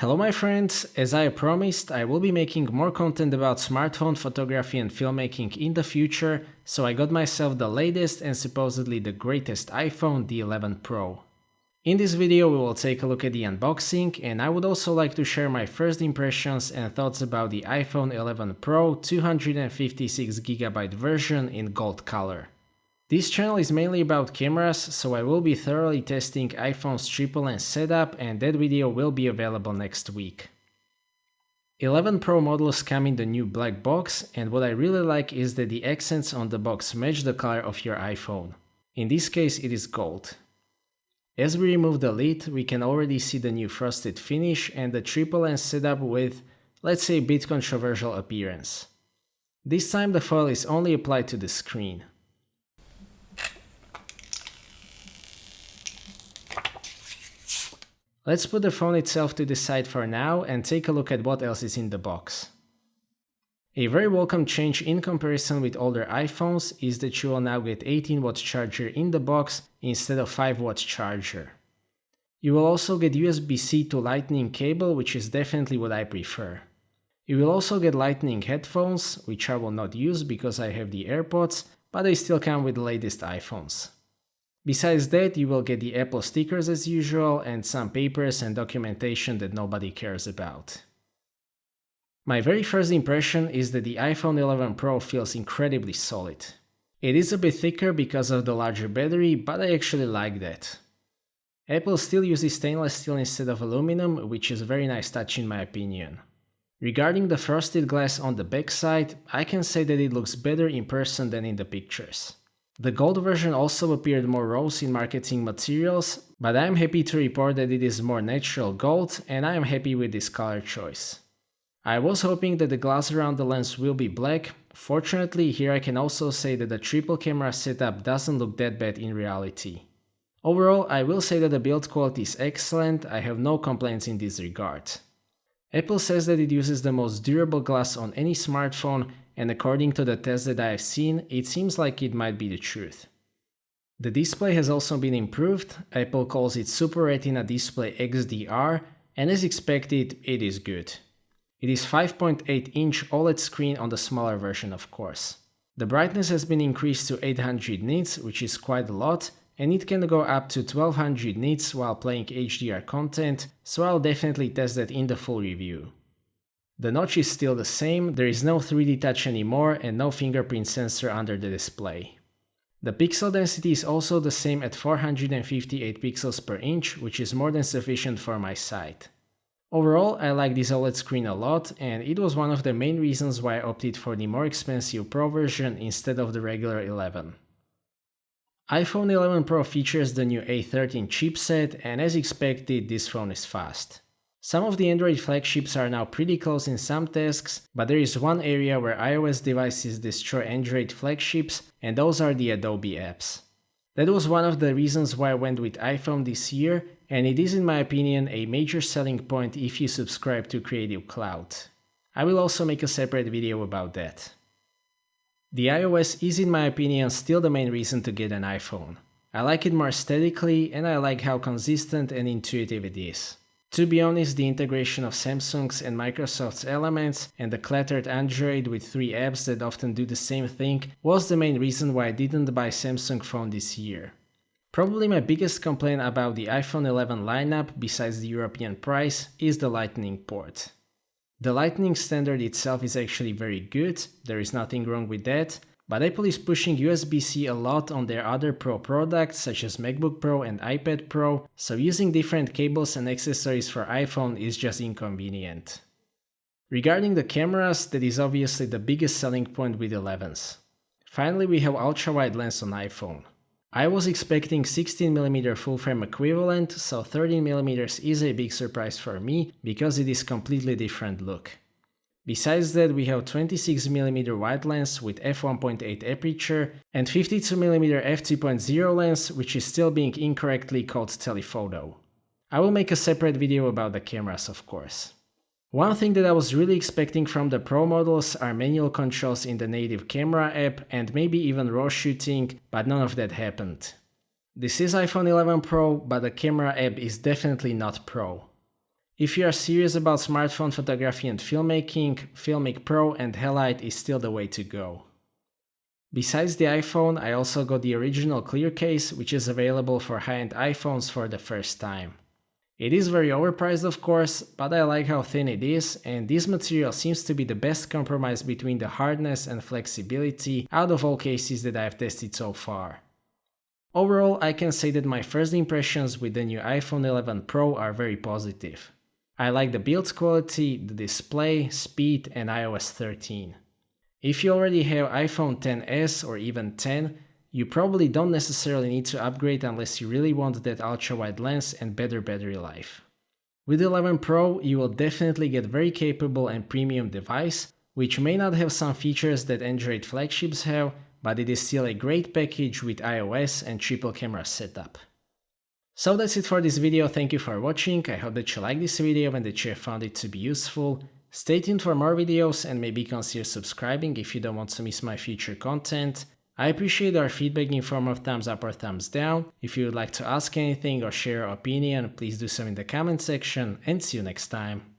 Hello my friends, as I promised, I will be making more content about smartphone photography and filmmaking in the future, so I got myself the latest and supposedly the greatest iPhone, the 11 Pro. In this video we will take a look at the unboxing, and I would also like to share my first impressions and thoughts about the iPhone 11 Pro 256GB version in gold color. This channel is mainly about cameras, so I will be thoroughly testing iPhone's triple lens setup, and that video will be available next week. 11 Pro models come in the new black box, and what I really like is that the accents on the box match the color of your iPhone. In this case it is gold. As we remove the lid, we can already see the new frosted finish and the triple lens setup with, let's say, a bit controversial appearance. This time the foil is only applied to the screen. Let's put the phone itself to the side for now and take a look at what else is in the box. A very welcome change in comparison with older iPhones is that you will now get 18W charger in the box instead of 5W charger. You will also get USB-C to Lightning cable, which is definitely what I prefer. You will also get Lightning headphones, which I will not use because I have the AirPods, but they still come with the latest iPhones. Besides that, you will get the Apple stickers as usual and some papers and documentation that nobody cares about. My very first impression is that the iPhone 11 Pro feels incredibly solid. It is a bit thicker because of the larger battery, but I actually like that. Apple still uses stainless steel instead of aluminum, which is a very nice touch in my opinion. Regarding the frosted glass on the backside, I can say that it looks better in person than in the pictures. The gold version also appeared more rose in marketing materials, but I am happy to report that it is more natural gold, and I am happy with this color choice. I was hoping that the glass around the lens will be black. Fortunately, here I can also say that the triple camera setup doesn't look that bad in reality. Overall, I will say that the build quality is excellent. I have no complaints in this regard. Apple says that it uses the most durable glass on any smartphone, and according to the tests that I have seen, it seems like it might be the truth. The display has also been improved. Apple calls it Super Retina Display XDR, and as expected, it is good. It is 5.8-inch OLED screen on the smaller version, of course. The brightness has been increased to 800 nits, which is quite a lot, and it can go up to 1200 nits while playing HDR content, so I'll definitely test that in the full review. The notch is still the same, there is no 3D touch anymore and no fingerprint sensor under the display. The pixel density is also the same at 458 pixels per inch, which is more than sufficient for my site. Overall, I like this OLED screen a lot, and it was one of the main reasons why I opted for the more expensive Pro version instead of the regular 11. iPhone 11 Pro features the new A13 chipset, and as expected, this phone is fast. Some of the Android flagships are now pretty close in some tasks, but there is one area where iOS devices destroy Android flagships, and those are the Adobe apps. That was one of the reasons why I went with iPhone this year, and it is in my opinion a major selling point if you subscribe to Creative Cloud. I will also make a separate video about that. The iOS is in my opinion still the main reason to get an iPhone. I like it more aesthetically, and I like how consistent and intuitive it is. To be honest, the integration of Samsung's and Microsoft's elements and the cluttered Android with 3 apps that often do the same thing was the main reason why I didn't buy Samsung phone this year. Probably my biggest complaint about the iPhone 11 lineup, besides the European price, is the Lightning port. The Lightning standard itself is actually very good, there is nothing wrong with that, but Apple is pushing USB-C a lot on their other Pro products such as MacBook Pro and iPad Pro, so using different cables and accessories for iPhone is just inconvenient. Regarding the cameras, that is obviously the biggest selling point with 11s. Finally, we have ultra-wide lens on iPhone. I was expecting 16mm full-frame equivalent, so 13mm is a big surprise for me because it is completely different look. Besides that, we have 26mm wide lens with f1.8 aperture and 52mm f2.0 lens, which is still being incorrectly called telephoto. I will make a separate video about the cameras, of course. One thing that I was really expecting from the Pro models are manual controls in the native camera app and maybe even RAW shooting, but none of that happened. This is iPhone 11 Pro, but the camera app is definitely not Pro. If you are serious about smartphone photography and filmmaking, Filmic Pro and Halide is still the way to go. Besides the iPhone, I also got the original clear case, which is available for high-end iPhones for the first time. It is very overpriced of course, but I like how thin it is, and this material seems to be the best compromise between the hardness and flexibility out of all cases that I have tested so far. Overall, I can say that my first impressions with the new iPhone 11 Pro are very positive. I like the build quality, the display, speed, and iOS 13. If you already have iPhone XS or even 10, you probably don't necessarily need to upgrade unless you really want that ultra-wide lens and better battery life. With the 11 Pro, you will definitely get very capable and premium device, which may not have some features that Android flagships have, but it is still a great package with iOS and triple camera setup. So that's it for this video, thank you for watching, I hope that you liked this video and that you have found it to be useful. Stay tuned for more videos and maybe consider subscribing if you don't want to miss my future content. I appreciate our feedback in form of thumbs up or thumbs down. If you would like to ask anything or share your opinion, please do so in the comment section, and see you next time.